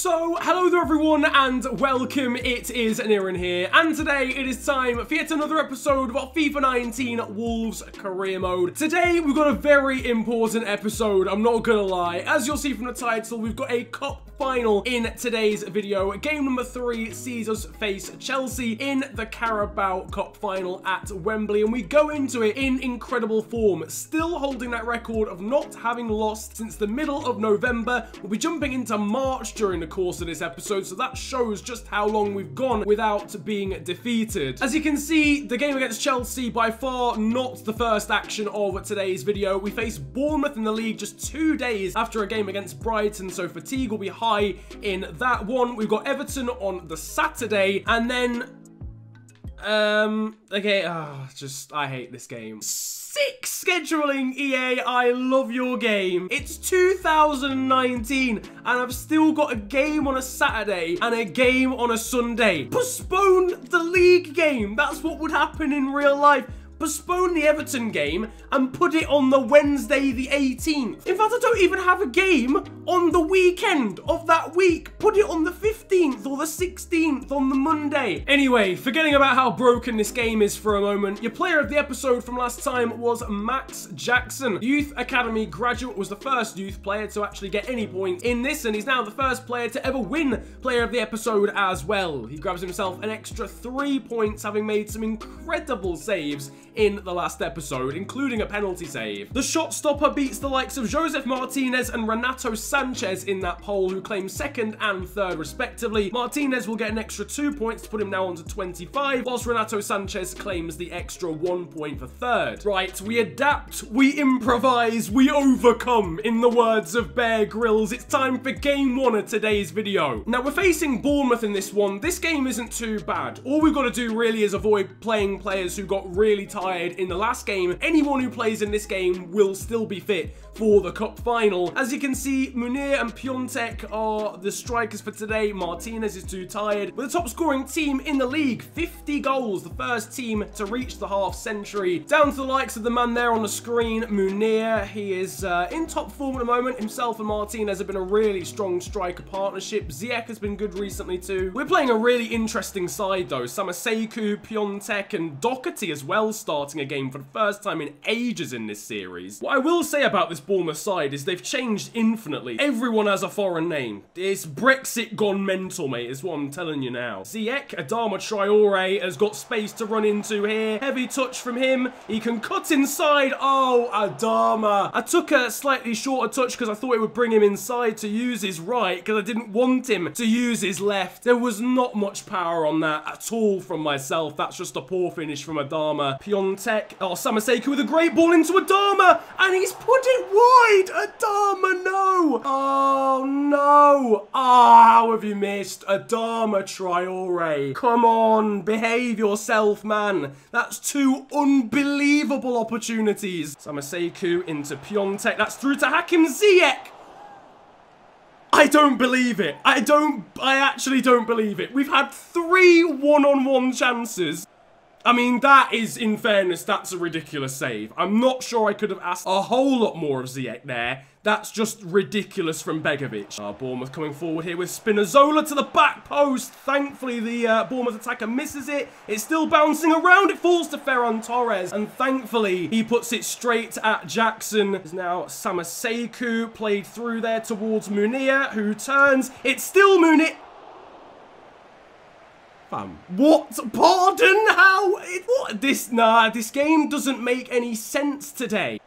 So, hello there everyone and welcome, it is Niran here, and today it is time for yet another episode of our FIFA 19 Wolves Career Mode. Today we've got a very important episode, I'm not gonna lie. As you'll see from the title, we've got a cup final in today's video. Game number 3 sees us face Chelsea in the Carabao Cup final at Wembley, and we go into it in incredible form, still holding that record of not having lost since the middle of November. We'll be jumping into March during the course of this episode, so that shows just how long we've gone without being defeated. As you can see, the game against Chelsea, by far not the first action of today's video. We face Bournemouth in the league just 2 days after a game against Brighton, so fatigue will be high in that one. We've got Everton on the Saturday, and then okay, I hate this game. Sick scheduling, EA, I love your game. It's 2019 and I've still got a game on a Saturday and a game on a Sunday. Postpone the league game. That's what would happen in real life. Postpone the Everton game and put it on the Wednesday the 18th. In fact, I don't even have a game on the weekend of that week. Put it on the 15th or the 16th on the Monday. Anyway, forgetting about how broken this game is for a moment, your player of the episode from last time was Max Jackson. Youth Academy graduate, was the first youth player to actually get any points in this, and he's now the first player to ever win player of the episode as well. He grabs himself an extra 3 points, having made some incredible saves in the last episode, including a penalty save. The shot stopper beats the likes of Joseph Martinez and Renato Sanchez in that poll, who claim second and third respectively. Martinez will get an extra 2 points to put him now on to 25, whilst Renato Sanchez claims the extra 1 point for third. Right, we adapt, we improvise, we overcome, in the words of Bear Grylls. It's time for game 1 of today's video. Now, we're facing Bournemouth in this one. This game isn't too bad. All we've got to do really is avoid playing players who got really tired in the last game. Anyone who plays in this game will still be fit for the cup final. As you can see, Munir and Piontek are the strikers for today. Martinez is too tired. We're the top scoring team in the league, 50 goals, the first team to reach the half century. Down to the likes of the man there on the screen, Munir. He is in top form at the moment. Himself and Martinez have been a really strong striker partnership. Ziyech has been good recently too. We're playing a really interesting side though. Samaseku, Piontek and Doherty as well starting a game for the first time in ages in this series. What I will say about this Bournemouth side is they've changed infinitely. Everyone has a foreign name. It's Brexit gone mental, mate, is what I'm telling you now. Ziyech, Adama Traore has got space to run into here. Heavy touch from him. He can cut inside. Oh, Adama. I took a slightly shorter touch because I thought it would bring him inside to use his right, because I didn't want him to use his left. There was not much power on that at all from myself. That's just a poor finish from Adama. Piontek, oh, Samaseku with a great ball into Adama, and he's put it wide. Adama, no. Oh, no. How have you missed? Adama Traore. Come on, behave yourself, man. That's 2 unbelievable opportunities. Samaseku into Piontek. That's through to Hakim Ziyech. I don't believe it. I actually don't believe it. We've had 3 one-on-one chances. I mean, that is, in fairness, that's a ridiculous save. I'm not sure I could have asked a whole lot more of Ziyech there. That's just ridiculous from Begovic. Bournemouth coming forward here with Spinazzola to the back post. Thankfully, the Bournemouth attacker misses it. It's still bouncing around. It falls to Ferran Torres. And thankfully, he puts it straight at Jackson. There's now Samaseku played through there towards Munir, who turns. It's still Munir. What? Pardon? How? What? This game doesn't make any sense today.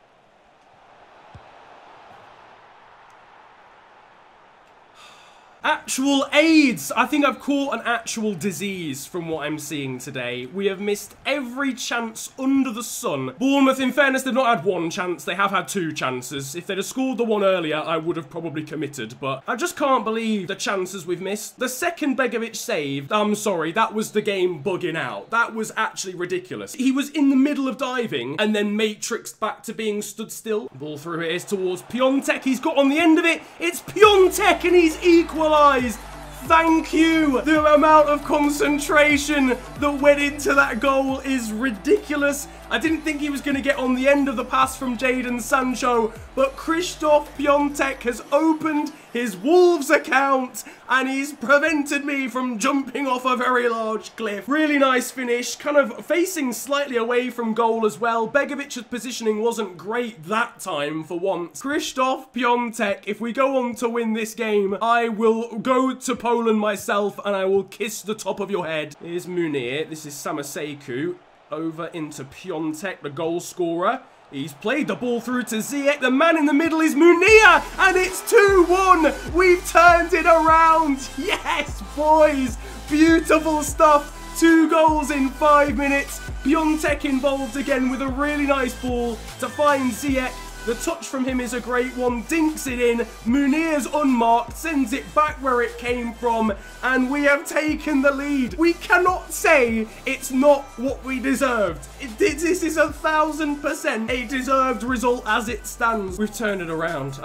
Actual AIDS. I think I've caught an actual disease from what I'm seeing today. We have missed every chance under the sun. Bournemouth, in fairness, they've not had 1 chance. They have had 2 chances. If they'd have scored the one earlier, I would have probably committed. But I just can't believe the chances we've missed. The second Begovic save, I'm sorry, that was the game bugging out. That was actually ridiculous. He was in the middle of diving and then matrixed back to being stood still. Ball through it is towards Piontek. He's got on the end of it. It's Piontek and he's equalised. Thank you. The amount of concentration that went into that goal is ridiculous. I didn't think he was going to get on the end of the pass from Jadon Sancho, but Krzysztof Piątek has opened his Wolves account and he's prevented me from jumping off a very large cliff. Really nice finish, kind of facing slightly away from goal as well. Begovic's positioning wasn't great that time for once. Krzysztof Piątek, if we go on to win this game, I will go to Poland myself and I will kiss the top of your head. Here's Munir, this is Samaseku, over into Piątek, the goal scorer. He's played the ball through to Ziyech. The man in the middle is Munir, and it's 2-1. We've turned it around. Yes, boys. Beautiful stuff. 2 goals in 5 minutes. Piątek involved again with a really nice ball to find Ziyech. The touch from him is a great one, dinks it in, Munir's unmarked, sends it back where it came from, and we have taken the lead. We cannot say it's not what we deserved. This is 1000% a deserved result as it stands. We've turned it around.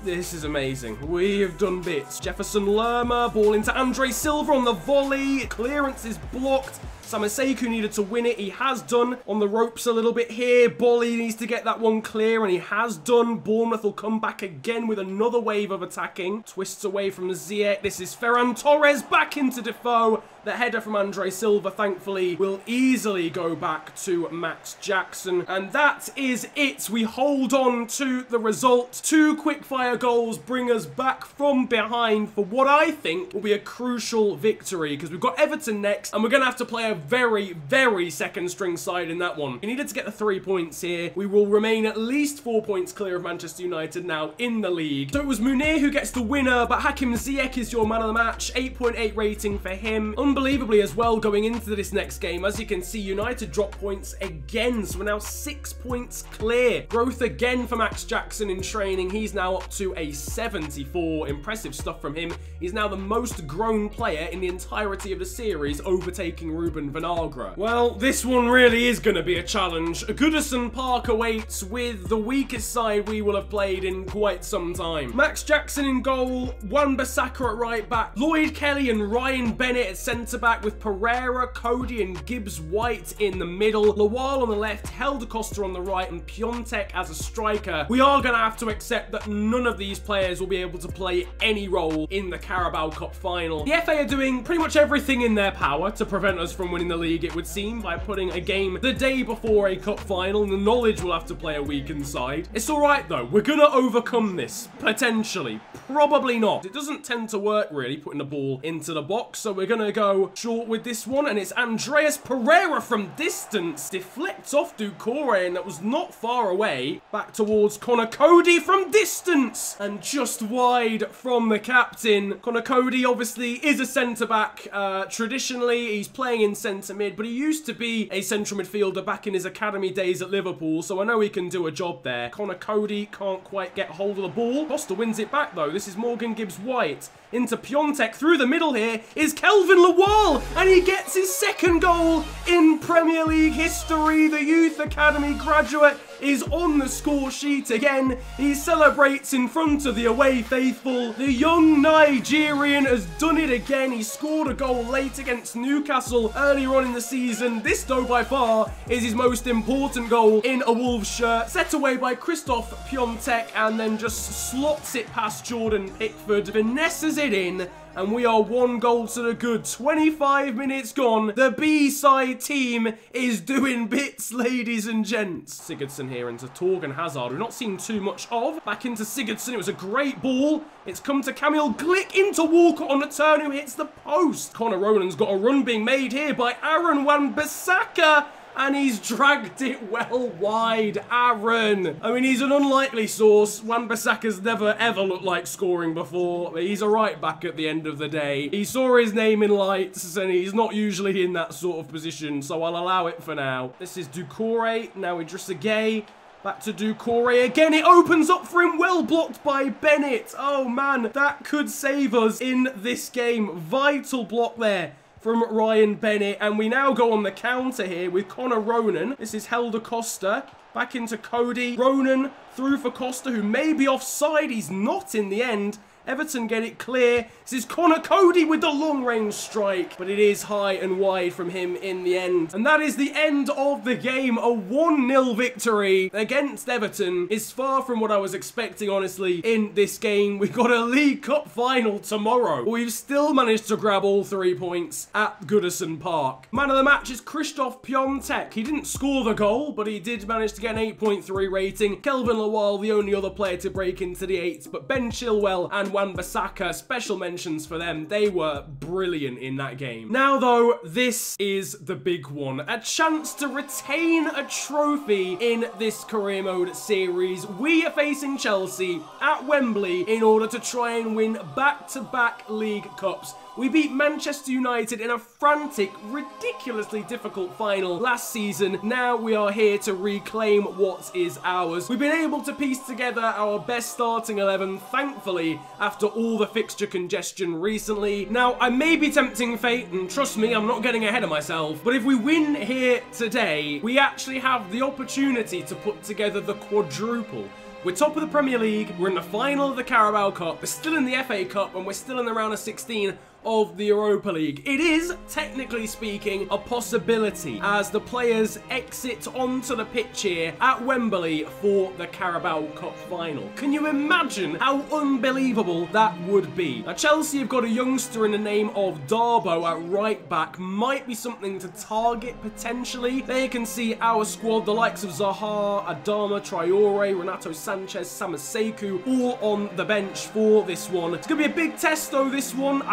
This is amazing. We have done bits. Jefferson Lerma, ball into Andre Silva on the volley, clearance is blocked. Samaseku needed to win it. He has done. On the ropes a little bit here. Bolly needs to get that one clear, and he has done. Bournemouth will come back again with another wave of attacking. Twists away from Ziyech. This is Ferran Torres back into Defoe. The header from Andre Silva, thankfully, will easily go back to Max Jackson. And that is it. We hold on to the result. 2 quickfire goals bring us back from behind for what I think will be a crucial victory, because we've got Everton next, and we're going to have to play a very, very second string side in that one. We needed to get the 3 points here. We will remain at least 4 points clear of Manchester United now in the league. So it was Munir who gets the winner, but Hakim Ziyech is your man of the match. 8.8 rating for him. Unbelievably as well going into this next game. As you can see, United drop points again, so we're now 6 points clear. Growth again for Max Jackson in training. He's now up to a 74. Impressive stuff from him. He's now the most grown player in the entirety of the series, overtaking Ruben Vinagre. Well, this one really is going to be a challenge. Goodison Park awaits with the weakest side we will have played in quite some time. Max Jackson in goal, Wan-Bissaka at right back, Lloyd Kelly and Ryan Bennett at centre-back, with Pereira, Cody and Gibbs-White in the middle, Lawal on the left, Helder Costa on the right, and Piątek as a striker. We are going to have to accept that none of these players will be able to play any role in the Carabao Cup final. The FA are doing pretty much everything in their power to prevent us from winning the league, it would seem, by putting a game the day before a cup final, and the knowledge will have to play a weakened side. It's alright though, we're going to overcome this, potentially. Probably not. It doesn't tend to work really, putting the ball into the box, so we're going to go short with this one, and it's Andreas Pereira from distance. Deflects off Doucouré, and that was not far away. Back towards Connor Cody from distance, and just wide from the captain. Connor Cody obviously is a centre-back. Traditionally, he's playing in centre-mid, but he used to be a central midfielder back in his academy days at Liverpool, so I know he can do a job there. Connor Cody can't quite get hold of the ball. Costa wins it back, though. This is Morgan Gibbs-White. Into Piątek. Through the middle here is Kelvin Lawal, and he gets his second goal in Premier League history. The Youth Academy graduate is on the score sheet again. He celebrates in front of the away faithful. The young Nigerian has done it again. He scored a goal late against Newcastle earlier on in the season. This, though, by far is his most important goal in a Wolves shirt. Set away by Krzysztof Piątek, and then just slots it past Jordan Pickford. Finesses it in, and we are 1 goal to the good. 25 minutes gone. The B-side team is doing bits, ladies and gents. Sigurdsson here into Torgan Hazard. We've not seen too much of. Back into Sigurdsson. It was a great ball. It's come to Kamil Glick into Walcott on the turn, who hits the post. Connor Ronan's got a run being made here by Aaron Wan-Bissaka, and he's dragged it well wide. Aaron. I mean, he's an unlikely source. Wan-Bissaka's never ever looked like scoring before. He's a right back at the end of the day. He saw his name in lights, and he's not usually in that sort of position, so I'll allow it for now. This is Doucouré. Now Idrissa Gueye. Back to Doucouré again. It opens up for him. Well blocked by Bennett. Oh, man. That could save us in this game. Vital block there from Ryan Bennett, and we now go on the counter here with Connor Ronan. This is Helder Costa, back into Cody. Ronan through for Costa, who may be offside. He's not in the end. Everton get it clear. This is Connor Cody with the long-range strike, but it is high and wide from him in the end. And that is the end of the game. A 1-0 victory against Everton is far from what I was expecting, honestly, in this game. We've got a League Cup final tomorrow, but we've still managed to grab all 3 points at Goodison Park. Man of the match is Krzysztof Piątek. He didn't score the goal, but he did manage to get an 8.3 rating. Kelvin Lawal, the only other player to break into the 8s, but Ben Chilwell and Wan-Bissaka, special mentions for them. They were brilliant in that game. Now, though, this is the big one. A chance to retain a trophy in this career mode series. We are facing Chelsea at Wembley in order to try and win back-to-back League Cups. We beat Manchester United in a frantic, ridiculously difficult final last season. Now we are here to reclaim what is ours. We've been able to piece together our best starting 11, thankfully, after all the fixture congestion recently. Now, I may be tempting fate, and trust me, I'm not getting ahead of myself, but if we win here today, we actually have the opportunity to put together the quadruple. We're top of the Premier League, we're in the final of the Carabao Cup, we're still in the FA Cup, and we're still in the round of 16 of the Europa League. It is, technically speaking, a possibility as the players exit onto the pitch here at Wembley for the Carabao Cup final. Can you imagine how unbelievable that would be? Now, Chelsea have got a youngster in the name of Darboe at right back. Might be something to target potentially. There you can see our squad, the likes of Zaha, Adama Traore, Renato Sanchez, Samaseku, all on the bench for this one. It's going to be a big test though, this one.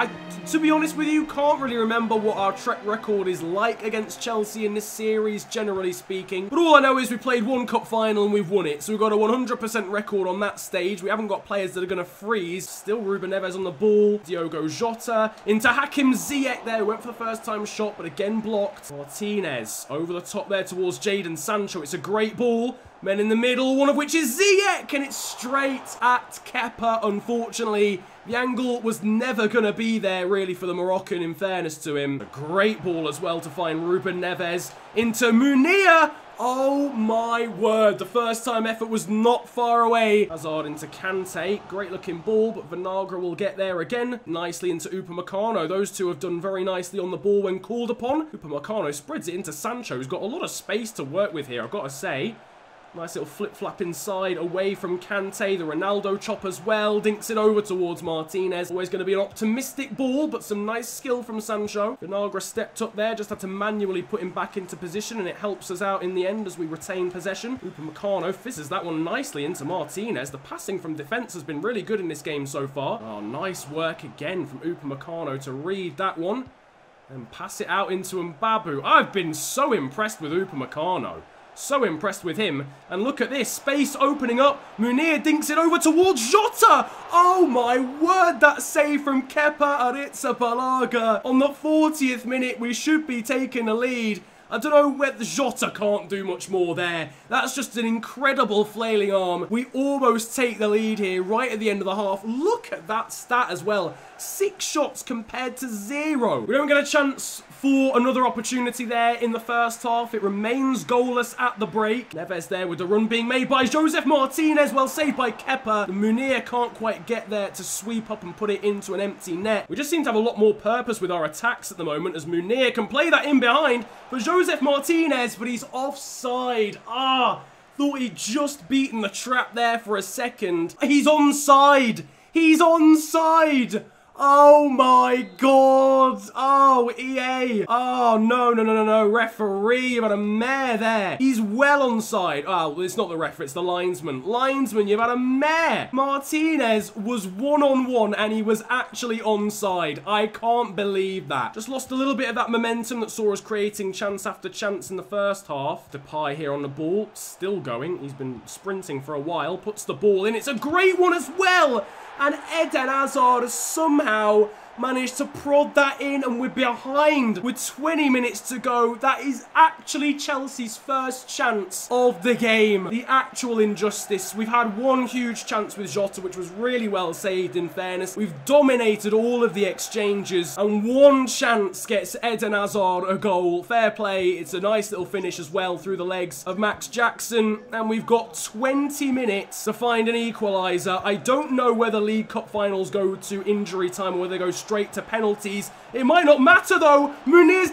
To be honest with you, can't really remember what our track record is like against Chelsea in this series, generally speaking. But all I know is we played one cup final and we've won it. So we've got a 100% record on that stage. We haven't got players that are going to freeze. Still Ruben Neves on the ball. Diogo Jota. Into Hakim Ziyech there. Went for the first time shot, but again blocked. Martinez over the top there towards Jadon Sancho. It's a great ball. Men in the middle, one of which is Ziyech, and it's straight at Kepa, unfortunately. The angle was never going to be there, really, for the Moroccan, in fairness to him. A great ball as well to find Ruben Neves into Munir. Oh my word, the first time effort was not far away. Hazard into Kante, great looking ball, but Vinagre will get there again. Nicely into Upamecano. Those two have done very nicely on the ball when called upon. Upamecano spreads it into Sancho, who's got a lot of space to work with here, I've got to say. Nice little flip-flap inside, away from Kante. The Ronaldo chop as well. Dinks it over towards Martinez. Always going to be an optimistic ball, but some nice skill from Sancho. Vinagre stepped up there, just had to manually put him back into position, and it helps us out in the end as we retain possession. Upamecano fizzes that one nicely into Martinez. The passing from defence has been really good in this game so far. Oh, nice work again from Upamecano to read that one and pass it out into Mbabu. I've been so impressed with Upamecano. So impressed with him. And look at this. Space opening up. Munir dinks it over towards Jota. Oh my word. That save from Kepa Arrizabalaga. On the 40th minute, we should be taking the lead. I don't know whether Jota can't do much more there. That's just an incredible flailing arm. We almost take the lead here right at the end of the half. Look at that stat as well. 6 shots compared to 0. We don't get a chance for another opportunity there in the first half. It remains goalless at the break. Neves there with the run being made by Joseph Martinez. Well saved by Kepa. Munir can't quite get there to sweep up and put it into an empty net. We just seem to have a lot more purpose with our attacks at the moment as Munir can play that in behind for Joseph Martinez, but he's offside. Thought he'd just beaten the trap there for a second. He's onside. He's onside. Oh my god. Oh, EA. Oh, no. Referee, you've had a mare there. He's well onside. Oh, it's not the ref, it's the linesman. Linesman, you've had a mare. Martinez was one-on-one and he was actually onside. I can't believe that. Just lost a little bit of that momentum that saw us creating chance after chance in the first half. Depay here on the ball. Still going. He's been sprinting for a while. Puts the ball in. It's a great one as well. And Eden Hazard has somehow managed to prod that in, and we're behind with 20 minutes to go. That is actually Chelsea's first chance of the game. The actual injustice. We've had one huge chance with Jota, which was really well saved, in fairness. We've dominated all of the exchanges, and one chance gets Eden Hazard a goal. Fair play. It's a nice little finish as well through the legs of Max Jackson, and we've got 20 minutes to find an equaliser. I don't know whether League Cup finals go to injury time or whether they go straight to penalties. It might not matter though. Munir's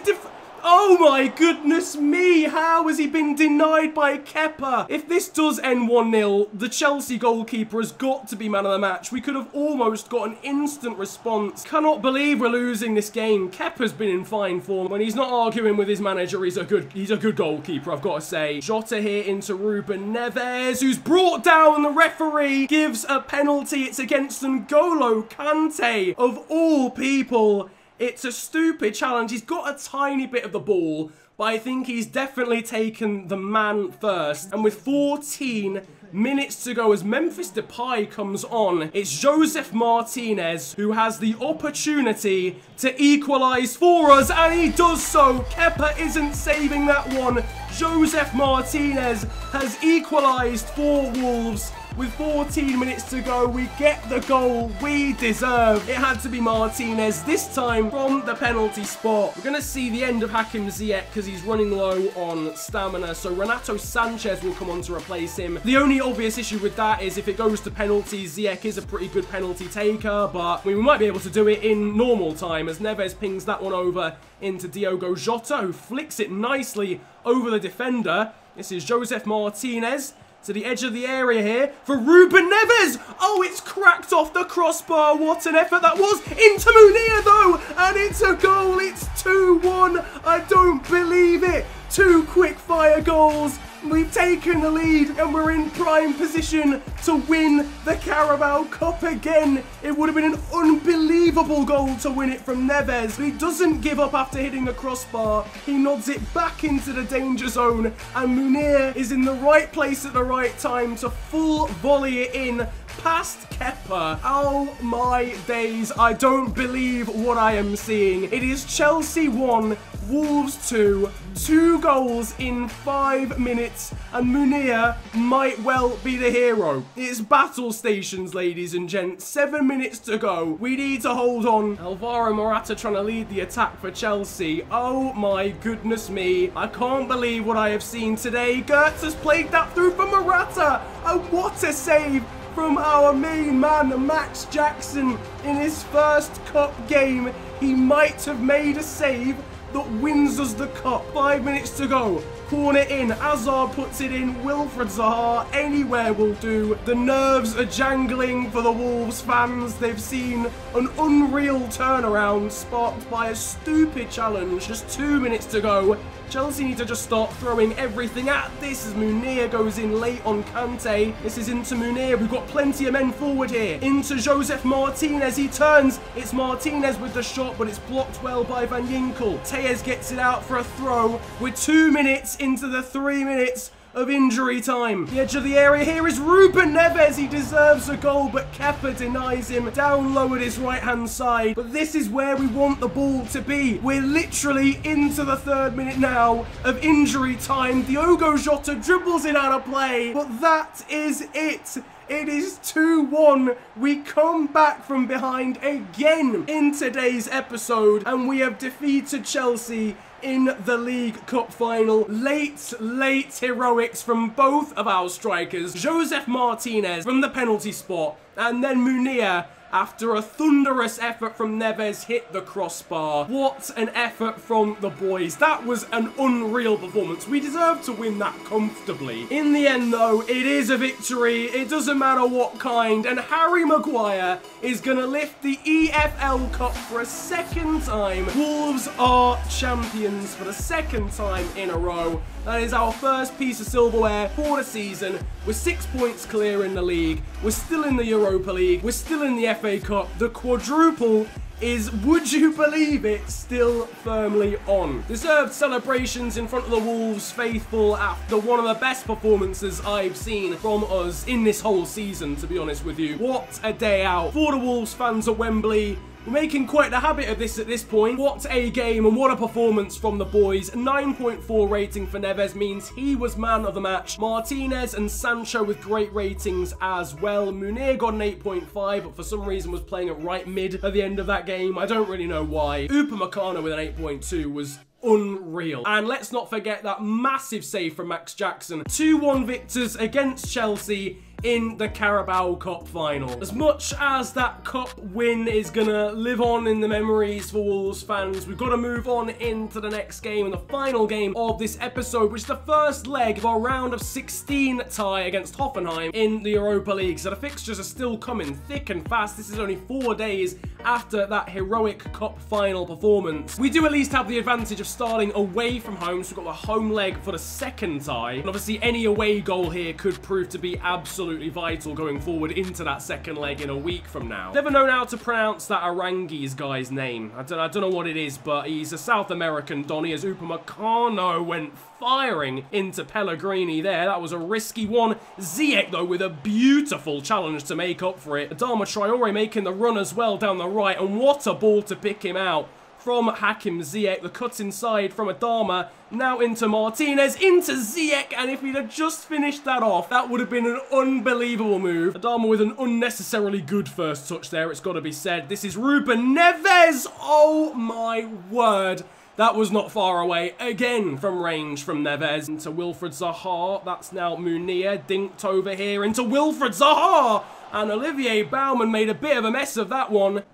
oh my goodness me, how has he been denied by Kepa? If this does end 1-0, the Chelsea goalkeeper has got to be man of the match. We could have almost got an instant response. Cannot believe we're losing this game. Kepa's been in fine form. When he's not arguing with his manager, he's a good goalkeeper, I've got to say. Jota here into Ruben Neves, who's brought down. The referee gives a penalty. It's against N'Golo Kante, of all people. It's a stupid challenge. He's got a tiny bit of the ball, but I think he's definitely taken the man first. And with 14 minutes to go as Memphis Depay comes on, it's Joseph Martinez who has the opportunity to equalise for us, and he does so. Kepa isn't saving that one. Joseph Martinez has equalised for Wolves. With 14 minutes to go, we get the goal we deserve. It had to be Martinez, this time from the penalty spot. We're going to see the end of Hakim Ziyech because he's running low on stamina. So Renato Sanchez will come on to replace him. The only obvious issue with that is if it goes to penalties, Ziyech is a pretty good penalty taker, but we might be able to do it in normal time as Neves pings that one over into Diogo Jota, who flicks it nicely over the defender. This is Joseph Martinez to the edge of the area here for Ruben Neves. Oh, it's cracked off the crossbar. What an effort that was. Into Munir though, and it's a goal. It's 2-1. I don't believe it. Two quick fire goals. We've taken the lead and we're in prime position to win the Carabao Cup again. It would have been an unbelievable goal to win it from Neves. But he doesn't give up after hitting the crossbar. He nods it back into the danger zone, and Munir is in the right place at the right time to full volley it in past Kepa. Oh my days, I don't believe what I am seeing. It is Chelsea 1, Wolves 2, 2 goals in 5 minutes, and Munir might well be the hero. It's battle stations, ladies and gents. 7 minutes to go. We need to hold on. Alvaro Morata trying to lead the attack for Chelsea. Oh my goodness me. I can't believe what I have seen today. Gertz has played that through for Morata. Oh, what a save from our main man, Max Jackson. In his first cup game, he might have made a save that wins us the cup. 5 minutes to go. Corner in. Hazard puts it in. Wilfried Zaha. Anywhere will do. The nerves are jangling for the Wolves fans. They've seen an unreal turnaround sparked by a stupid challenge. Just 2 minutes to go. Chelsea need to just start throwing everything at this as Munir goes in late on Kante. This is into Munir. We've got plenty of men forward here. Into Joseph Martinez. He turns. It's Martinez with the shot, but it's blocked well by Van Ginkel. Tejes gets it out for a throw. We're 2 minutes into the 3 minutes of injury time. The edge of the area here is Ruben Neves. He deserves a goal, but Kepa denies him. Down low at his right-hand side. But this is where we want the ball to be. We're literally into the 3rd minute now of injury time. Diogo Jota dribbles it out of play, but that is it. It is 2-1. We come back from behind again in today's episode, and we have defeated Chelsea in the League Cup final. Late heroics from both of our strikers. Joseph Martinez from the penalty spot, and then Munir, after a thunderous effort from Neves, hit the crossbar. What an effort from the boys. That was an unreal performance. We deserve to win that comfortably. In the end, though, it is a victory. It doesn't matter what kind. And Harry Maguire is going to lift the EFL Cup for a 2nd time. Wolves are champions for the 2nd time in a row. That is our first piece of silverware for the season. We're 6 points clear in the league. We're still in the Europa League. We're still in the FA Cup. The quadruple is, would you believe it, still firmly on. Deserved celebrations in front of the Wolves faithful after one of the best performances I've seen from us in this whole season, to be honest with you. What a day out for the Wolves fans at Wembley. We're making quite the habit of this at this point. What a game and what a performance from the boys. 9.4 rating for Neves means he was man of the match. Martinez and Sancho with great ratings as well. Munir got an 8.5, but for some reason was playing at right mid at the end of that game. I don't really know why. Upamecano with an 8.2 was unreal. And let's not forget that massive save from Max Jackson. 2-1 victors against Chelsea in the Carabao Cup final. As much as that cup win is gonna live on in the memories for Wolves fans, we've got to move on into the next game and the final game of this episode, which is the first leg of our round of 16 tie against Hoffenheim in the Europa League. So the fixtures are still coming thick and fast. This is only 4 days after that heroic cup final performance. We do at least have the advantage of starting away from home, so we've got the home leg for the second tie. And obviously any away goal here could prove to be absolutely vital going forward into that second leg in a week from now. Never known how to pronounce that Arangues guy's name. I don't know what it is, but he's a South American Donny, as Upamecano went firing into Pellegrini there. That was a risky one. Ziyech, though, with a beautiful challenge to make up for it. Adama Traore making the run as well down the right, and what a ball to pick him out from Hakim Ziyech. The cut inside from Adama, now into Martinez, into Ziyech, and if he'd have just finished that off, that would have been an unbelievable move. Adama with an unnecessarily good first touch there, it's got to be said. This is Ruben Neves. Oh my word. That was not far away. Again from range from Neves. Into Wilfred Zaha. That's now Munir. Dinked over here into Wilfred Zaha. And Olivier Baumann made a bit of a mess of that one.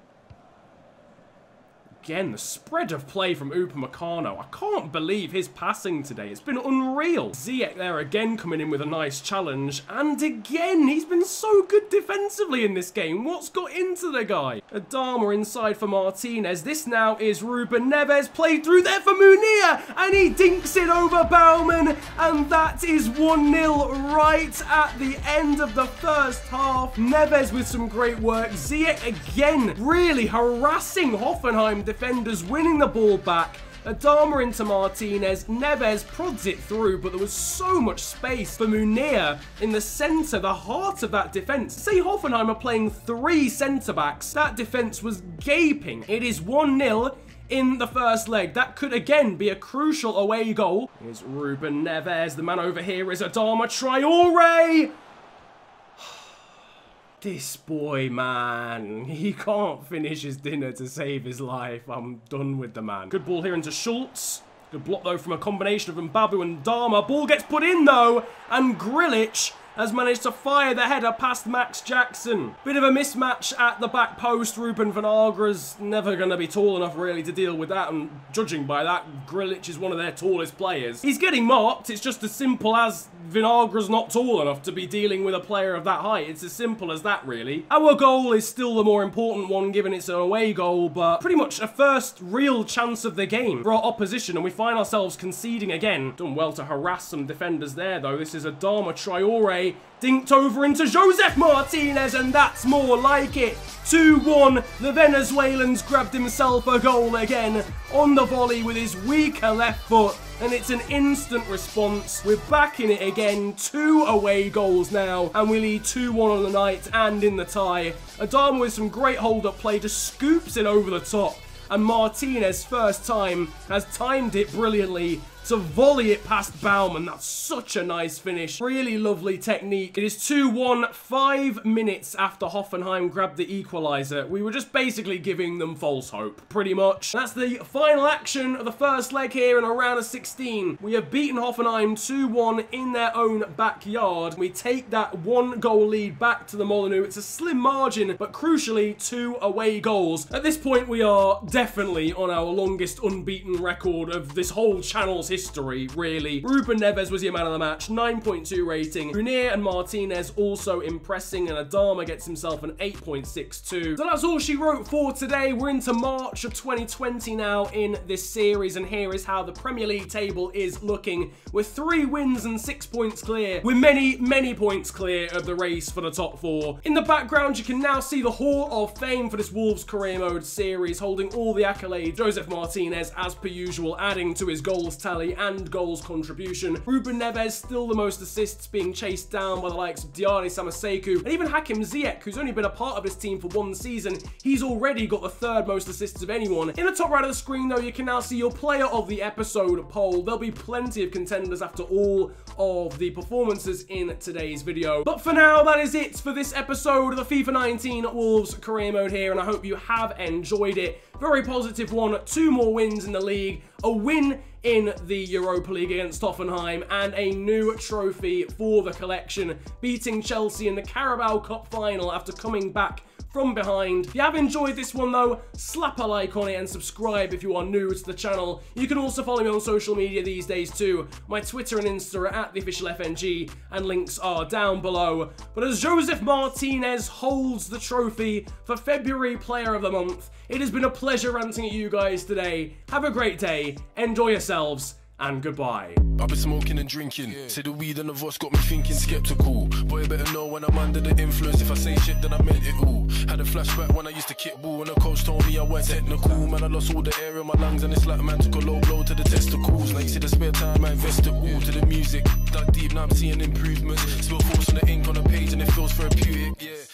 Again, the spread of play from Upamecano. I can't believe his passing today. It's been unreal. Ziyech there again coming in with a nice challenge. And again, he's been so good defensively in this game. What's got into the guy? Adama inside for Martinez. This now is Ruben Neves. Played through there for Munir. And he dinks it over Baumann. And that is 1-0 right at the end of the first half. Neves with some great work. Ziyech again really harassing Hoffenheim defenders, winning the ball back. Adama into Martinez. Neves prods it through, but there was so much space for Munir in the centre, the heart of that defence. Say Hoffenheim are playing 3 centre-backs. That defence was gaping. It is 1-0 in the first leg. That could again be a crucial away goal. Here's Ruben Neves. The man over here is Adama Traore. This boy, man, he can't finish his dinner to save his life. I'm done with the man. Good ball here into Schultz. Good block, though, from a combination of Mbabu and Dama. Ball gets put in, though, and Grilic has managed to fire the header past Max Jackson. Bit of a mismatch at the back post. Ruben Vinagra's never going to be tall enough, really, to deal with that, and judging by that, Grilic is one of their tallest players. He's getting marked. It's just as simple as Vinagra's not tall enough to be dealing with a player of that height. It's as simple as that, really. Our goal is still the more important one, given it's an away goal, but pretty much a first real chance of the game for our opposition, and we find ourselves conceding again. Done well to harass some defenders there, though. This is Adama Traore. Dinked over into Joseph Martinez, and that's more like it. 2-1. The Venezuelan's grabbed himself a goal again on the volley with his weaker left foot, and it's an instant response. We're back in it again. 2 away goals now, and we lead 2-1 on the night and in the tie. Adama with some great hold-up play just scoops it over the top, and Martinez, first time, has timed it brilliantly to volley it past Baumann. That's such a nice finish. Really lovely technique. It is 2-1, 5 minutes after Hoffenheim grabbed the equaliser. We were just basically giving them false hope, pretty much. That's the final action of the first leg here in a round of 16. We have beaten Hoffenheim 2-1 in their own backyard. We take that 1-goal lead back to the Molineux. It's a slim margin, but crucially 2 away goals. At this point, we are definitely on our longest unbeaten record of this whole channel's history, really. Ruben Neves was your man of the match, 9.2 rating. Munir and Martinez also impressing, and Adama gets himself an 8.62. So that's all she wrote for today. We're into March of 2020 now in this series, and here is how the Premier League table is looking. With 3 wins and 6 points clear. We're many points clear of the race for the top 4. In the background, you can now see the Hall of Fame for this Wolves Career Mode series, holding all the accolades. Joseph Martinez, as per usual, adding to his goals tally Martinelli and goals contribution. Ruben Neves still the most assists, being chased down by the likes of Diani Samaseku, and even Hakim Ziyech, who's only been a part of this team for one season. He's already got the third most assists of anyone. In the top right of the screen though, you can now see your player of the episode poll. There'll be plenty of contenders after all of the performances in today's video. But for now, that is it for this episode of the FIFA 19 Wolves career mode here, and I hope you have enjoyed it. Very positive one, 2 more wins in the league, a win in the Europa League against Hoffenheim, and a new trophy for the collection, beating Chelsea in the Carabao Cup final after coming back from behind. If you have enjoyed this one though, slap a like on it and subscribe if you are new to the channel. You can also follow me on social media these days too. My Twitter and Insta are at @theofficialfng, and links are down below. But as Joseph Martinez holds the trophy for February Player of the Month, it has been a pleasure ranting at you guys today. Have a great day, enjoy yourselves, and goodbye. I've been smoking and drinking. Say the weed and the voice got me thinking skeptical. Boy, better know when I'm under the influence. If I say shit, then I meant it all. Had a flashback when I used to kick ball, and the coach told me I weren't technical. Man, I lost all the air in my lungs, and it's like a man took a low blow to the testicles. Now you see the spare time, I invest it all to the music. Dug deep, now I'm seeing improvements. Still force on the ink on the page, and it feels therapeutic. Yeah.